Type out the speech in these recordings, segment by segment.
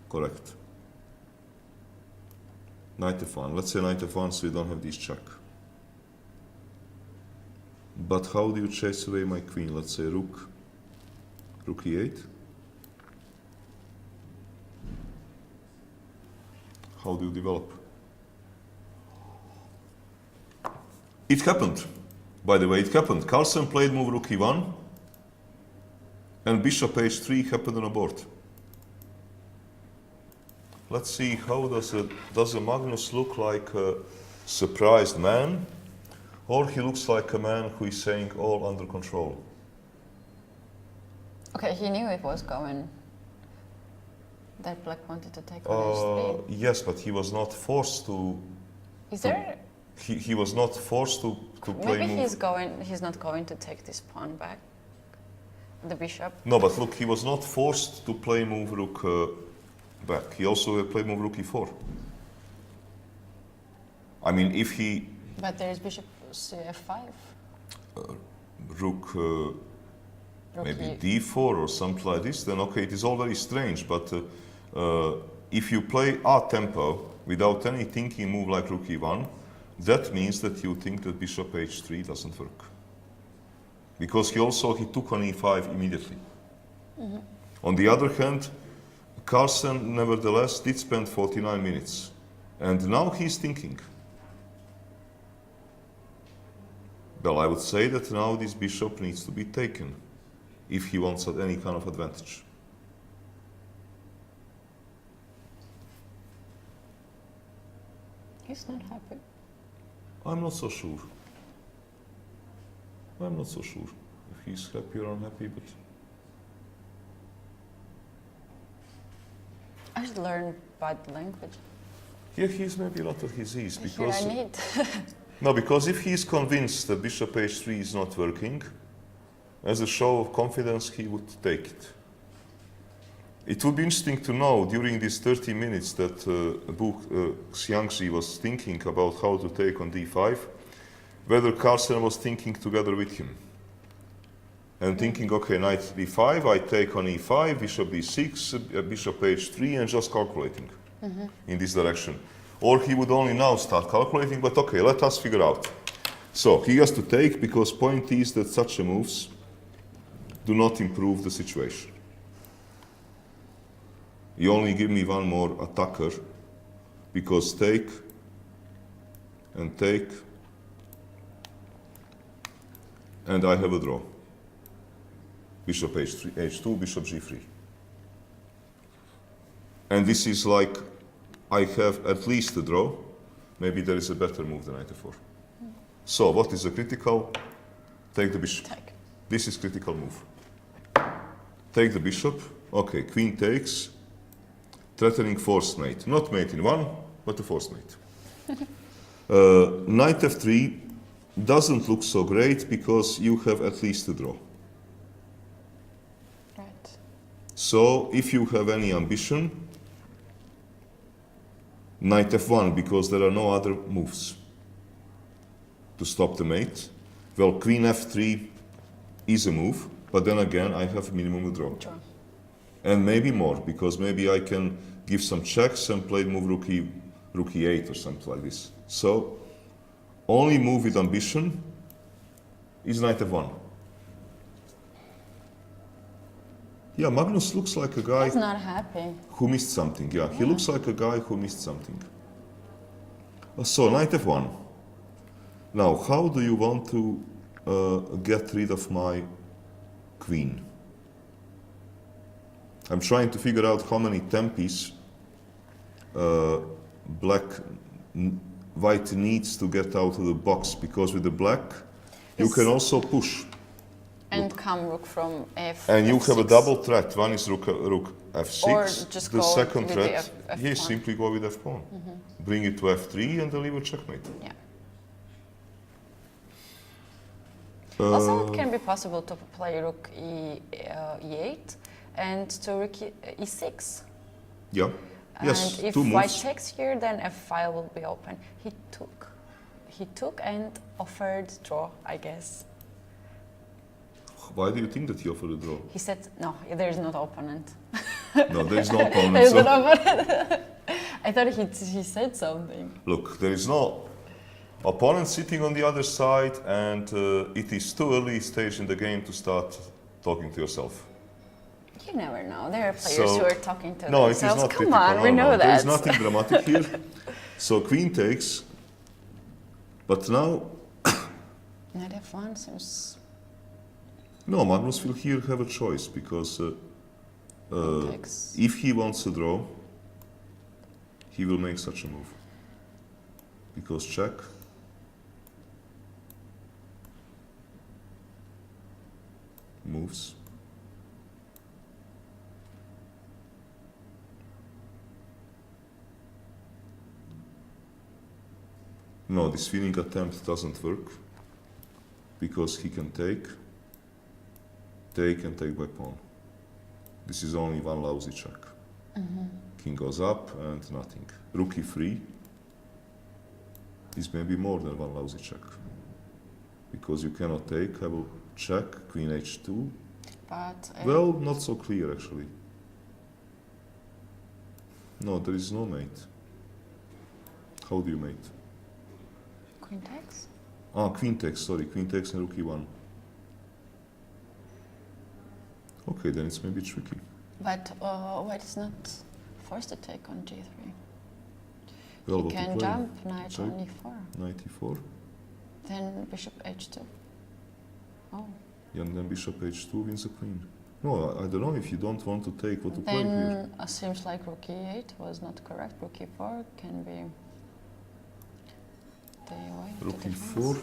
Correct. Knight f1. Let's say knight f1, so you don't have this check. But how do you chase away my queen? Let's say rook e8. How do you develop? It happened. By the way, it happened. Carlsen played move rook e1, and bishop h3 happened on a board. Let's see, how does a Magnus look like a surprised man, or he looks like a man who is saying all under control? Okay, he knew it was going. That black wanted to take on h3. Yes, but he was not forced to. Is there? He was not forced to play Maybe move. he's not going to take this pawn back. The bishop. No, but look, he was not forced to play move rook back. He also played move rook e4. I mean, if he. But there is bishop f5. Rook maybe d4 or something like this, then okay, it is all very strange. But if you play a tempo without any thinking move like rook e1, that means that you think that bishop h3 doesn't work. Because he took on e5 immediately. Mm-hmm. On the other hand, Carlsen nevertheless did spend 49 minutes. And now he's thinking. Well, I would say that now this bishop needs to be taken if he wants any kind of advantage. He's not happy. I'm not so sure. I'm not so sure if he's happy or unhappy, but I should learn body language. here he's maybe not at his ease because Here I need. no, because if he's convinced that bishop h3 is not working, as a show of confidence he would take it. It would be interesting to know during these 30 minutes that Xiangzhi was thinking about how to take on d5, whether Carlsen was thinking together with him. And thinking, okay, knight d5, I take on e5, bishop d6, bishop h3, and just calculating in this direction. Or he would only now start calculating, but okay, let us figure out. So he has to take, because point is that such moves do not improve the situation. You only give me one more attacker, because take and take, and I have a draw. Bishop h3, h2, bishop g3. And this is like, I have at least a draw. Maybe there is a better move than knight f4. So what is the critical? Take the bishop. Take. This is critical move. Take the bishop. Okay, queen takes. Threatening forced mate. Not mate in one, but a forced mate. Knight f3 doesn't look so great because you have at least a draw. Right. So if you have any ambition, knight f1, because there are no other moves to stop the mate. Well, queen f3 is a move, but then again I have minimum a draw. Sure. And maybe more, because maybe I can give some checks and play move rook e8 or something like this. So, only move with ambition is knight f1. Yeah, Magnus looks like a guy He's not happy. who missed something. Yeah, he looks like a guy who missed something. So, knight f1. Now, how do you want to get rid of my queen? I'm trying to figure out how many tempis white needs to get out of the box, because with the black you can also push. And come rook from f. And you f6. have a double threat. One is rook f6. Or just the go second with threat, the f yes, pawn. simply go with f pawn. Bring it to f3 and deliver checkmate. Yeah. Also, it can be possible to play rook e8 and to rook e6. Yeah. Yes, And if two white moves. takes here, then f5 will be open. He took and offered draw, I guess. Why do you think that he offered a draw? He said, no, there is no opponent. No, there is no opponent. There's So an opponent. I thought he said something. look, there is no opponent sitting on the other side, and it is too early stage in the game to start talking to yourself. You never know. There are players So- who are talking to No, it is themselves. not Come critical. on, No, we no, know There that. is nothing dramatic here. So queen takes, but now, Knight f1 seems no, Magnus will here have a choice, because takes. if he wants to draw, he will make such a move. Because check. Moves. No, this winning attempt doesn't work, because he can take and take by pawn. This is only one lousy check. King goes up and nothing. Rook e3. This may be more than one lousy check, because you cannot take. I will check. Queen h2. But Well, not so clear actually. No, there is no mate. How do you mate? queen takes. Ah, queen takes, sorry, queen takes and rook e1. Okay, then it's maybe tricky. But white is not forced to take on g3. Well, You what to can play? jump knight Sorry? on e4. Knight e4, Then bishop h2. Oh. and then bishop h2 wins the queen. No, I don't know if you don't want to take what to play here. Then seems like rook e8 was not correct. Rook e4 can be the way to Rook defense. e4.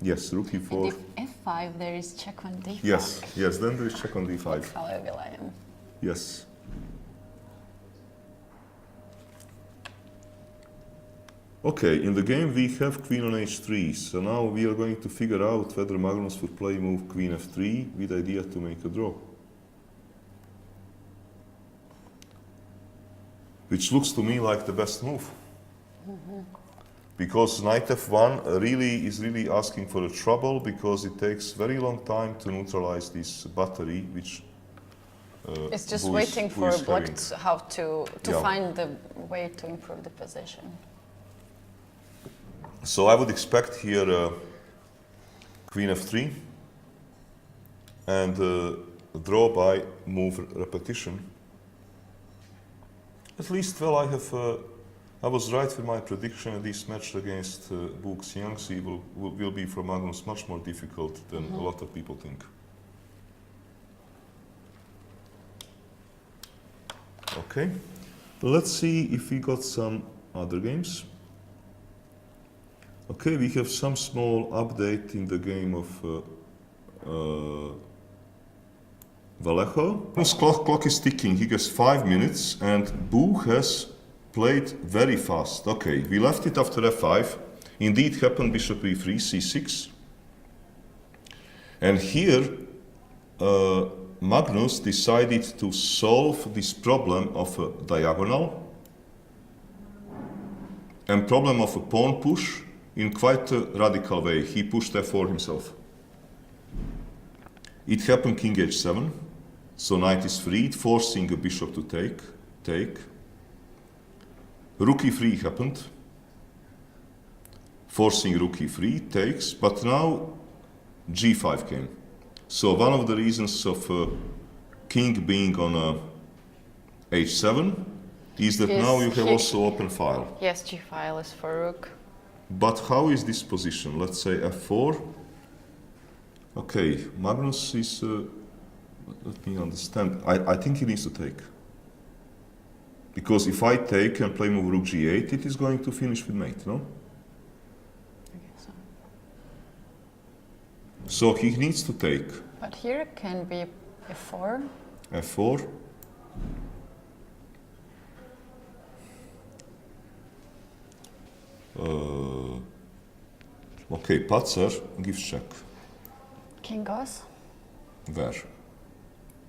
Yes, rook And e4. if f5, there is check on d5. Yes, yes, then there is check on Look d5. how evil I am. Yes. Okay, in the game we have queen on h3, so now we are going to figure out whether Magnus would play move queen f3 with idea to make a draw. Which looks to me like the best move. Because knight f1 is really asking for a trouble, because it takes very long time to neutralize this battery, which It's just who is- waiting who for is black having. how to Yeah. find the way to improve the position. So I would expect here queen f3 and draw by move repetition. At least, well, I was right with my prediction. This match against Xiangzhi will be for Magnus much more difficult than a lot of people think. Okay, let's see if we got some other games. Okay, we have some small update in the game of Vallejo. His clock is ticking. He gets 5 minutes, and Bu has played very fast. Okay, we left it after f5. Indeed happened bishop e3, c6. And here Magnus decided to solve this problem of a diagonal and problem of a pawn push in quite a radical way. He pushed f4 himself. It happened king h7, so knight is freed, forcing a bishop to take. Rook e3 happened, forcing rook e3, takes, but now g5 came. So one of the reasons of king being on h7 is that Yes, now you have also open file. Yes, g file is for rook. But how is this position? Let's say f4. Okay, Magnus is. Let me understand. I think he needs to take. Because if I take and play move rook g8, it is going to finish with mate, no? I guess so. So he needs to take. But here it can be f4. f4. Okay, Patzer gives check. King goes Where?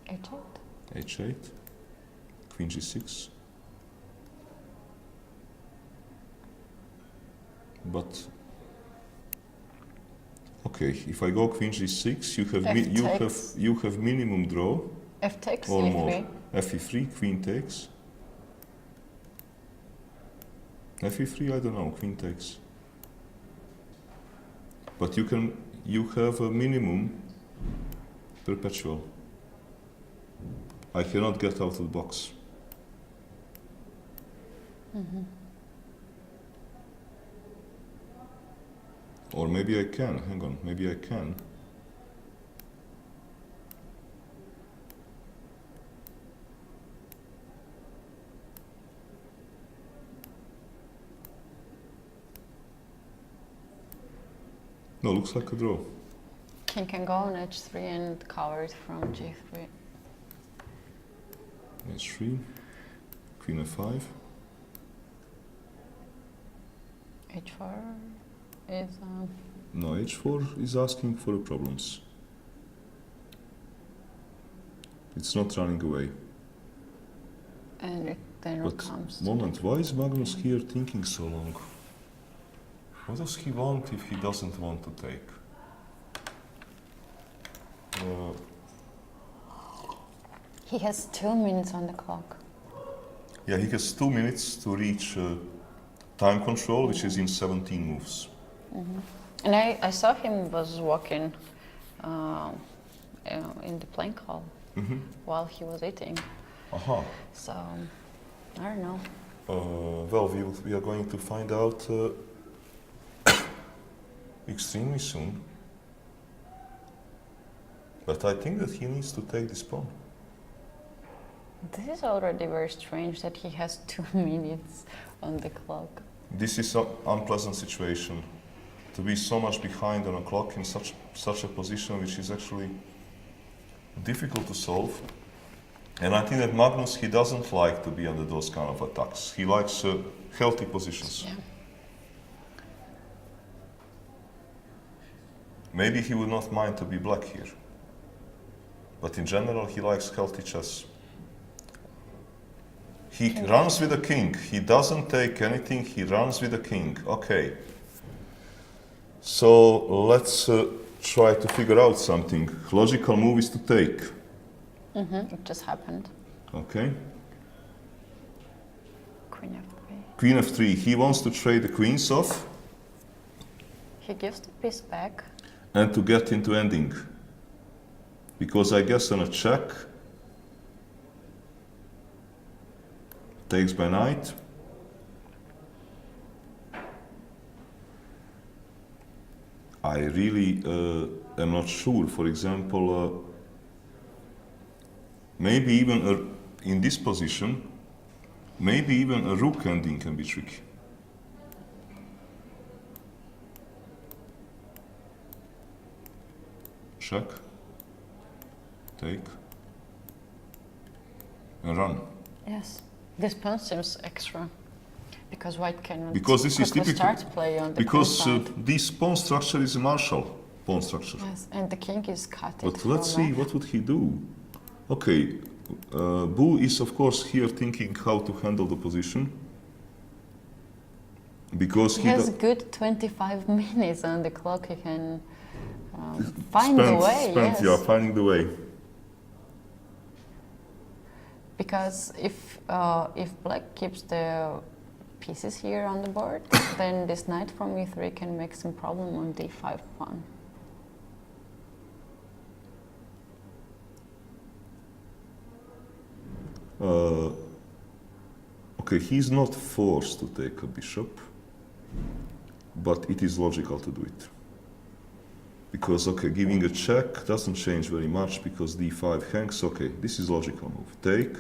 h8. h8. Queen g6. But Okay, if I go queen g6, you have minimum draw F takes, or E3. more. Fe3, queen takes. Fe3, I don't know, queen takes. But you have a minimum perpetual. I cannot get out of the box. Mm-hmm. Or maybe I can, hang on, maybe I can. No, looks like a draw. King can go on H3 and cover it from G3. H3, queen f5. H4 is... No, H4 is asking for problems. It's not running away. And it then But comes... moment, why is Magnus here thinking so long? What does he want if he doesn't want to take? He has 2 minutes on the clock. Yeah, he has 2 minutes to reach time control, which is in 17 moves. Mm-hmm. And I saw him was walking in the playing hall while he was eating. Aha. So, I don't know. Well, we are going to find out extremely soon. But I think that he needs to take this pawn. This is already very strange that he has 2 minutes on the clock. This is an unpleasant situation. To be so much behind on a clock in such a position, which is actually difficult to solve. And I think that Magnus, he doesn't like to be under those kind of attacks. He likes healthy positions. Yeah. Maybe he would not mind to be black here. But in general, he likes healthy chess. He runs with a king. He doesn't take anything. He runs with a king. Okay. So let's try to figure out something. Logical move is to take. It just happened. Okay. Queen F3. Queen f3. He wants to trade the queens off. He gives the piece back. And to get into ending. Because I guess on a check, takes by knight. I really am not sure. For example, maybe even in this position, maybe even a rook ending can be tricky. Check, take, and run. Yes. This pawn seems extra. Because white cannot Because this is typical. start play on the Because pawn side. this pawn structure is a Marshall pawn structure. Yes, and the king is cut. But let's see, what would he do? Okay, Bu is of course here thinking how to handle the position. Because he has good 25 minutes on the clock. He can find the way. Yes. Yeah, finding the way. Because if black keeps the pieces here on the board, then this knight from e3 can make some problem on d5 pawn. Okay, he's not forced to take a bishop, but it is logical to do it. Because, okay, giving a check doesn't change very much because d5 hangs. Okay, this is logical move. Take.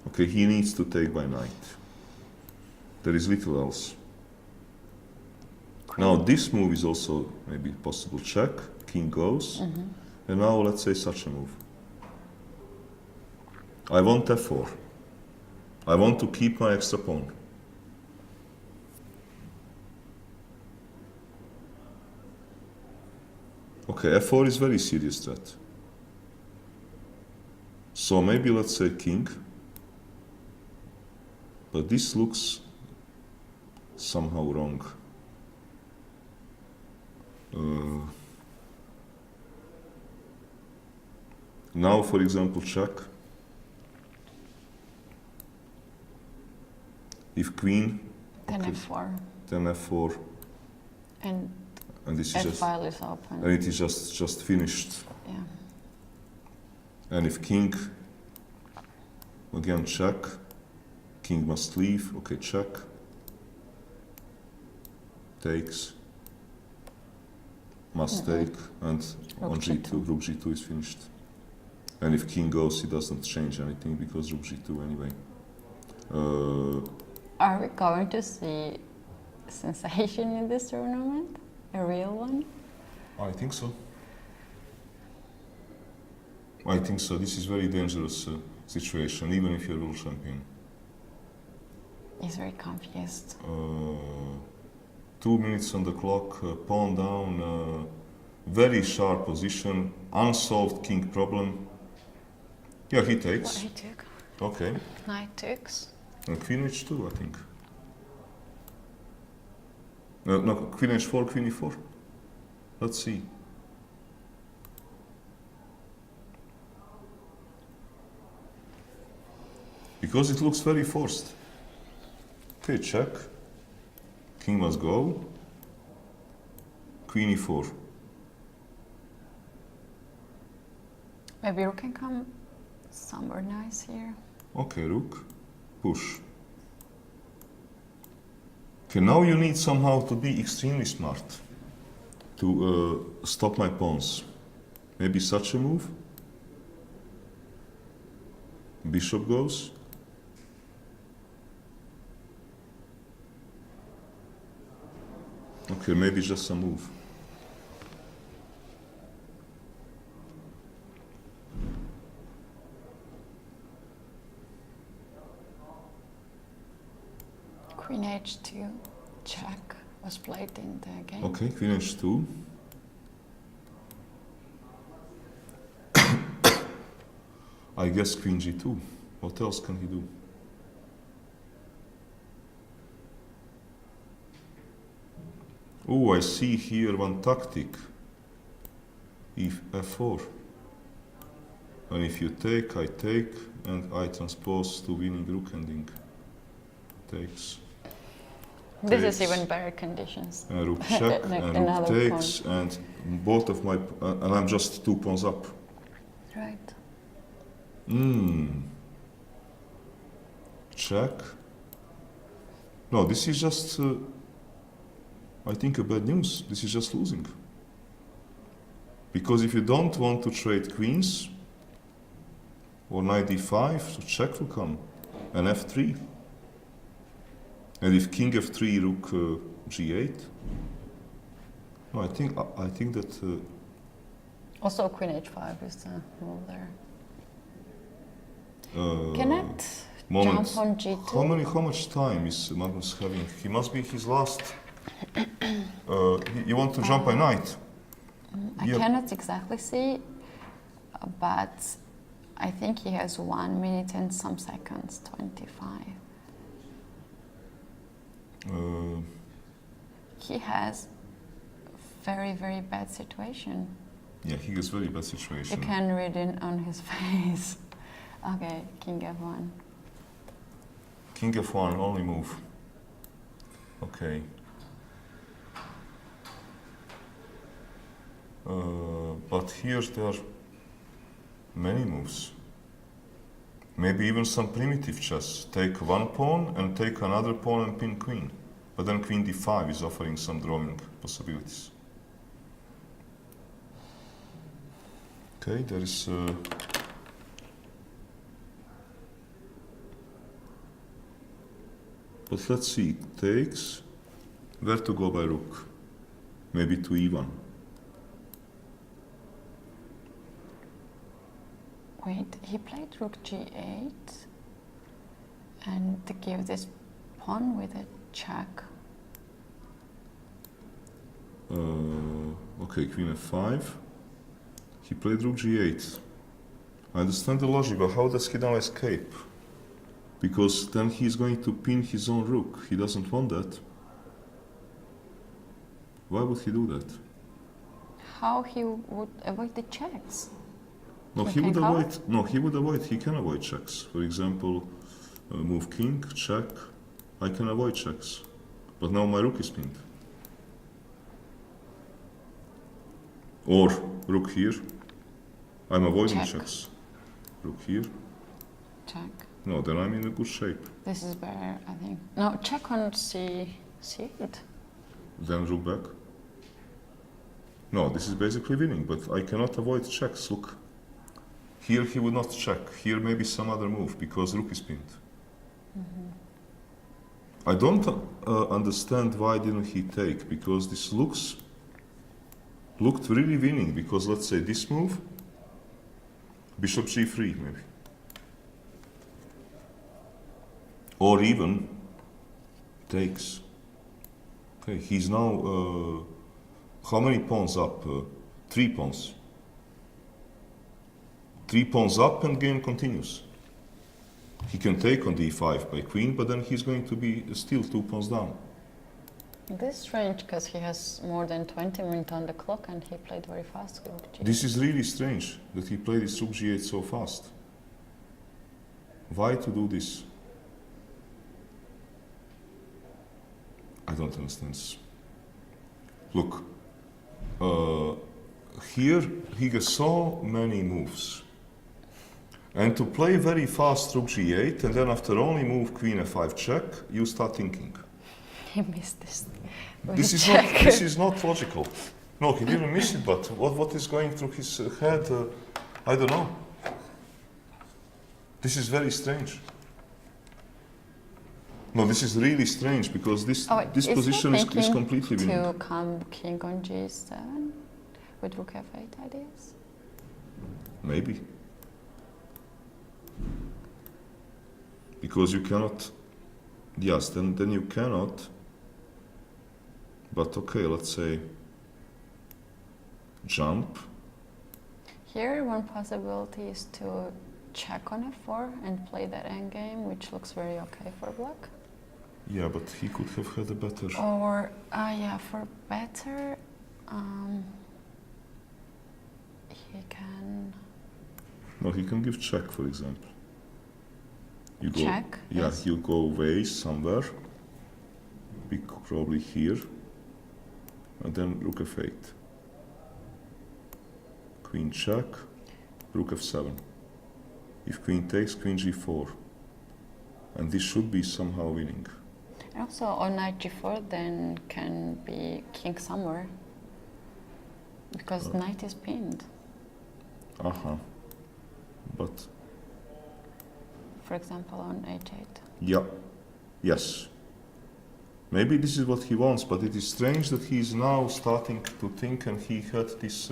Okay, he needs to take by knight. There is little else. Now, this move is also maybe possible check. King goes. And now let's say such a move. I want f4. I want to keep my extra pawn. Okay, f4 is very serious threat. So maybe let's say king. But this looks somehow wrong. Now, for example, check. If queen, Then okay, f4. then f4, And and this is just, f-file is open. and it is just finished. Yeah. And if king, again check, king must leave, okay, check, takes, must take, and Rook on g2. g2, rook g2 is finished. And if king goes, he doesn't change anything because rook g2 anyway. Are we going to see sensation in this tournament? A real one? I think so. I think so. This is very dangerous situation, even if you're world champion. He's very confused. 2 minutes on the clock, pawn down, very sharp position, unsolved king problem. Yeah, he takes. What he took? Okay. Knight takes. And queen h2, I think. No, queen h4, queen e4. Let's see. Because it looks very forced. Okay, check. King must go. Queen e4. Maybe rook can come somewhere nice here. Okay, rook. Push. Okay, now you need somehow to be extremely smart to stop my pawns. Maybe such a move. Bishop goes. Okay, maybe just a move. Queen h2, check, was played in the game. Okay, queen h2. I guess queen g2. What else can he do? Oh, I see here one tactic. If f4. And if you take, I take, and I transpose to winning rook ending. Takes. This Takes. is even better conditions. Rook check, Like and rook another takes, and both of my, and I'm just 2 pawns up. Right. Check. No, this is just, I think, a bad news. This is just losing. Because if you don't want to trade queens, or knight d5, so check will come, and f3. And if king f3, rook g8. No, I think that. Also, queen h5 is the move there. Uh, Cannot moment. jump on g2. How much time is Magnus having? He must be his last. You want to jump a knight? I cannot exactly see, but I think he has 1 minute and some seconds, 25. He has very, very bad situation. Yeah, he has very bad You situation. can read it on his face. Okay, king f1. King f1, only move. Okay. But here there are many moves. Maybe even some primitive chess. Take one pawn and take another pawn and pin queen. But then queen d5 is offering some drawing possibilities. Okay, there is... But let's see, takes... Where to go by rook? Maybe to e1. Wait, he played rook g8 and to give this pawn with a check. Okay, queen f5. He played rook g8. I understand the logic, but how does he now escape? Because then he's going to pin his own rook. He doesn't want that. Why would he do that? How he would avoid the checks? No, We he can would call avoid. No, he would avoid. He can avoid checks. For example, move king, check. I can avoid checks, but now my rook is pinned. Or rook here. I'm avoiding Check. checks. Rook here. Check. No, then I'm in a good shape. This is better, I think. No, check on c8. Then rook back. No, this is basically winning, but I cannot avoid checks. Look. Here he would not check. Here maybe some other move because rook is pinned. I don't understand why didn't he take, because this looked really winning, because let's say this move, bishop g3 maybe. Or even takes. Okay, he's now how many pawns up? 3 pawns. 3 pawns up and game continues. He can take on d5 by queen, but then he's going to be still 2 pawns down. This is strange because he has more than 20 minutes on the clock and he played very fast with g8. This is really strange that he played this rook g8 so fast. Why to do this? I don't understand this. Look, here he has so many moves. And to play very fast rook g8 and then after only move queen f5 check, you start thinking. He missed this. This is not logical. No, he didn't miss it, but what is going through his head, I don't know. This is very strange. No, this is really strange because this position is completely winning. To come king on g7 with rook f8 ideas? Maybe. Because you cannot, yes, then you cannot, but okay, let's say jump. Here one possibility is to check on f4 and play that endgame, which looks very okay for black. Yeah, but he could have had a better. Or, yeah, for better, he can... No, he can give check, for example. You go, check? Yeah, Yes. you go away somewhere, probably here, and then rook f8. Queen check, rook f7. If queen takes, queen g4. And this should be somehow winning. And also on knight g4 then can be king somewhere, because knight is pinned. But For example, on h8. yeah, yes. Maybe this is what he wants, but it is strange that he is now starting to think, and he had this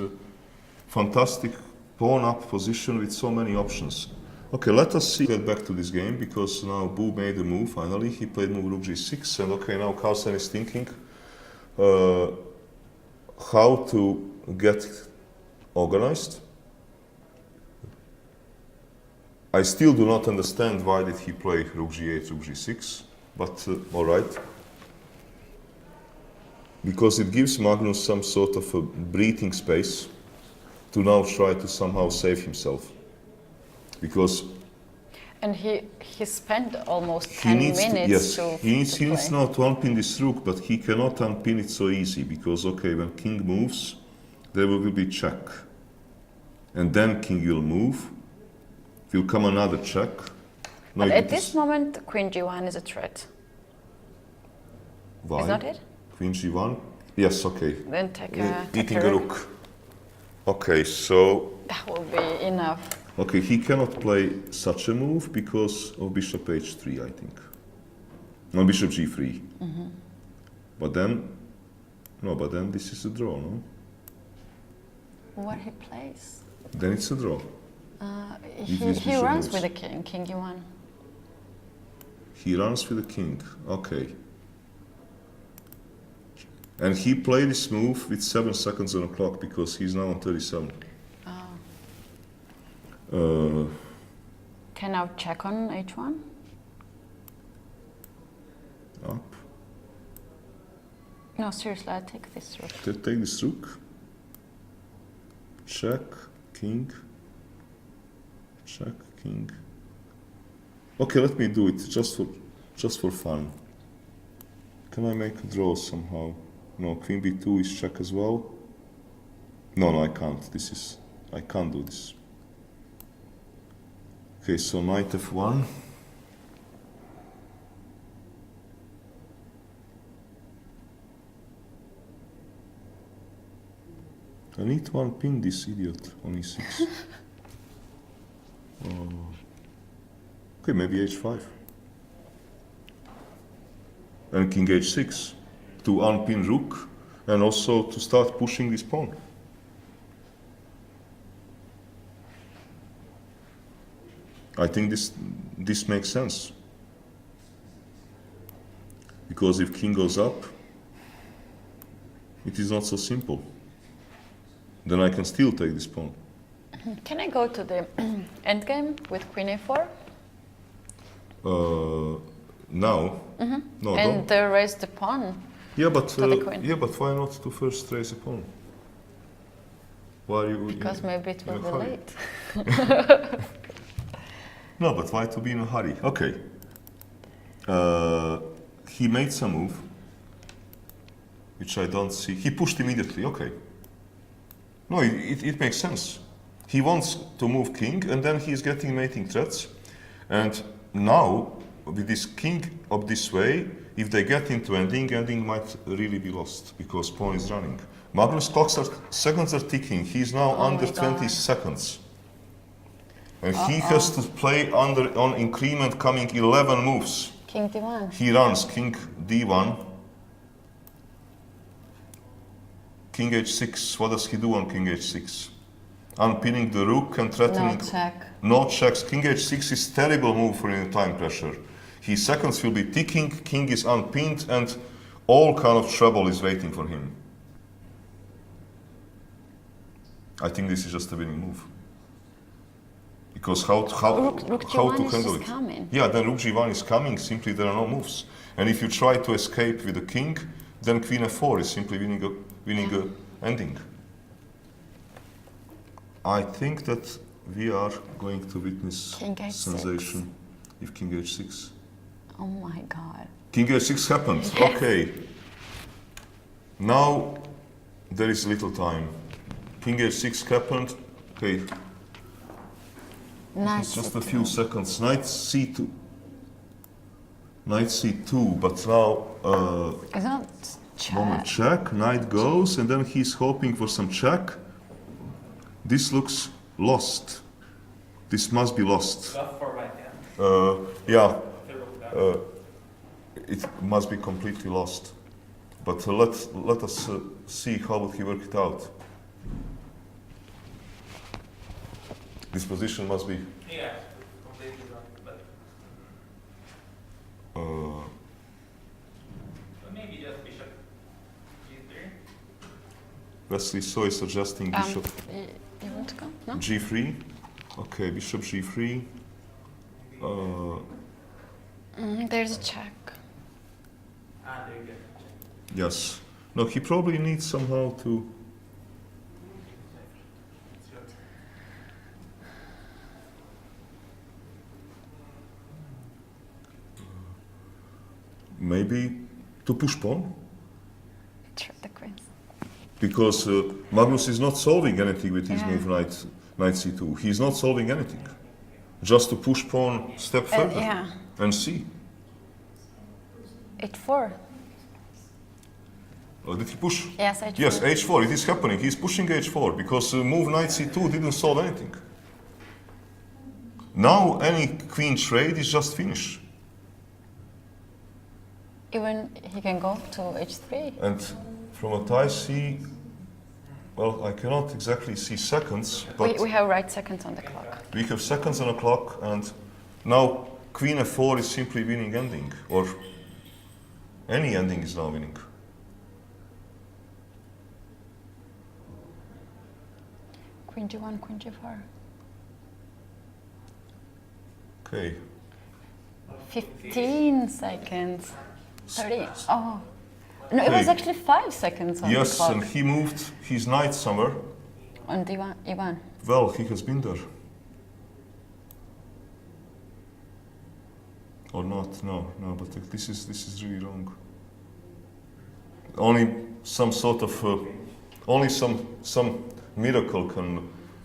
fantastic pawn-up position with so many options. Okay, let us get back to this game, because now Bu made a move, finally. He played move rook g6, and okay, now Carlsen is thinking how to get organized. I still do not understand why did he play rook g8, rook g6, but all right. Because it gives Magnus some sort of a breathing space to now try to somehow save himself. Because and he spent almost 10 minutes to he needs play. now to unpin this rook, but he cannot unpin it so easy, because okay, when king moves, there will be check. And then king will move, will come another check. No, But at this moment, queen g1 is a threat. Why? Is not it? Queen g1? Yes, okay. Then take Eating a a rook. rook. Okay, so That will be enough. okay, he cannot play such a move because of bishop h3, I think. No, bishop g3. But then this is a draw, no? What he plays? Then it's a draw. these He bishop runs moves. with the king, king e1. He runs with the king, okay. And he played this move with 7 seconds on the clock because he's now on 37. Can now check on h1? Up. No, seriously, I take this rook. Take this rook. check, king, check, king. Okay, let me do it just for fun. Can I make a draw somehow? No, queen b2 is check as well. No, I can't. I can't do this. Okay, so knight f1. I need to unpin this idiot on e6. Okay, maybe h5. And king h6 to unpin rook and also to start pushing this pawn. I think this makes sense. Because if king goes up, it is not so simple. Then I can still take this pawn. Can I go to the endgame with queen a4? Now? No, and raise the pawn yeah, but to the queen. yeah, but why not to first raise a pawn? Why are you? Because maybe it will be late. No, but why to be in a hurry? Okay. He made some move, which I don't see. He pushed immediately. Okay. No, it makes sense. He wants to move king, and then he's getting mating threats. And now, with this king up this way, if they get into ending might really be lost, because pawn is running. Magnus' seconds are ticking. He's now under 20 seconds. And he has to play on increment coming 11 moves. King d1. He runs king d1. King h6. What does he do on king h6? Unpinning the rook and threatening. No check. No checks. King h6 is terrible move for any time pressure. His seconds will be ticking. King is unpinned, and all kind of trouble is waiting for him. I think this is just a winning move. Because how to handle it? Coming. Yeah, then rook g1 is coming. Simply there are no moves. And if you try to escape with the king, then queen f4 is simply winning a ending. I think that we are going to witness sensation if king h6. Oh my god. King h6 happened. Yes. Okay. Now there is little time. King h6 happened. Okay. It's just a few seconds. Knight c2. Knight c2, but now it's not check. Moment, check. Knight goes, and then he's hoping for some check. This looks lost. This must be lost. Yeah. It must be completely lost. But let us see how will he work it out. This position must be. Yeah, completely wrong. But maybe just bishop g3. Wesley So is suggesting bishop you want to go? No? g3. Okay, bishop g3. There's a check. There you go. Yes. No, he probably needs somehow to. Maybe to push pawn? Sure, the queens. Because Magnus is not solving anything with his move knight c2. He's not solving anything. Just to push pawn step further and see. h4. Did he push? Yes, h4. Yes, h4. It is happening. He's pushing h4 because move knight c2 didn't solve anything. Now any queen trade is just finished. Even he can go to h3. And from what I see, well, I cannot exactly see seconds, but we have right seconds on the clock. we have seconds on the clock, and now queen f4 is simply winning ending, or any ending is now winning. Queen g1, queen g4. Okay. 15 seconds. 30. Oh. No, it was actually 5 seconds on the Yes, clock. and he moved his knight somewhere. on D1, E1. Well, he has been there. Or not? No, but this is really wrong. Only some sort of only some miracle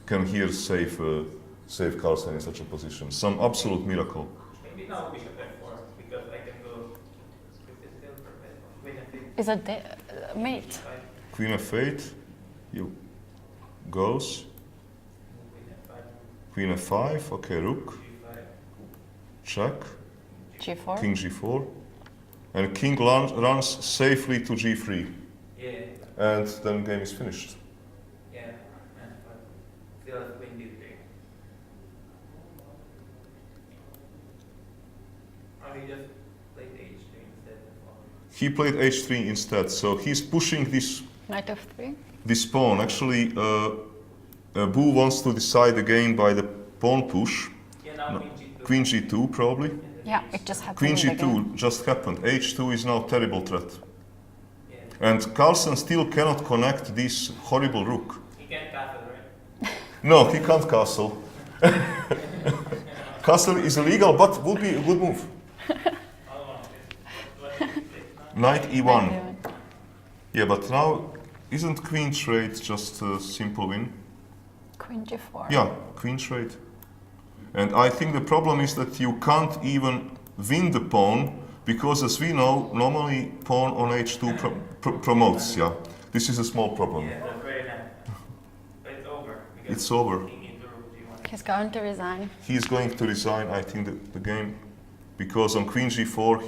can here save Carlsen in such a position. Some absolute miracle. Maybe now bishop f4 because I can go. This is still perfect. Queen f8. Is that mate? Queen f8. You goes. Queen f5. Queen f5. Okay, rook. G5. Check. G4? King g4. And king runs safely to g3. Yeah. And then game is finished. Yeah. But still have queen d3. Or he just played h3 instead. He played h3 instead, so he's pushing this Knight f3? pawn. Actually, Bu wants to decide the game by the pawn push. Yeah, now No. queen g2. Queen g2 probably. Yeah, it just happened. Queen again. g2 just happened. h2 is now terrible threat. Yeah. And Carlsen still cannot connect this horrible rook. He can't castle, right? No, he can't castle. Castle is illegal, but would be a good move. Knight e1. Knight E1. Yeah, but now isn't queen trade just a simple win? Queen G4. Yeah, queen trade. And I think the problem is that you can't even win the pawn because, as we know, normally pawn on h2 promotes. Yeah, this is a small problem. Yeah, that's very nice. But it's over. because It's over. king into rook g1. He's going to resign. He's going to resign, I think, the game, because on queen g4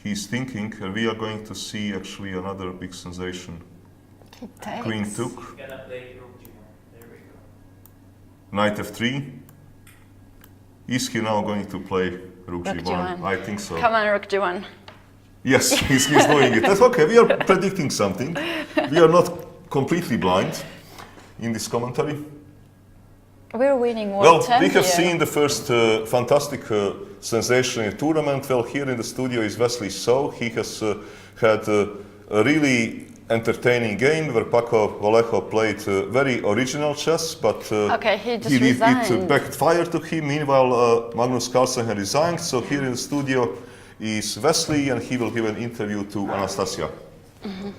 he's thinking, and we are going to see actually another big sensation. He takes. Queen took, He's gonna play rook g1. There we go. knight f3. Is he now going to play rook Rook g1? G1. I think so. Come on, Rook G1. Yes, he's doing it. That's okay. We are predicting something. We are not completely blind in this commentary. We're winning Well, World 10 we have here. seen the first fantastic sensation in the tournament. Well, here in the studio is Wesley So. He has had a really entertaining game where Paco Vallejo played very original chess, but Okay, he just it resigned. backfired to him. Meanwhile, Magnus Carlsen had resigned. So here in the studio is Wesley, and he will give an interview to Anastasia. Mhm.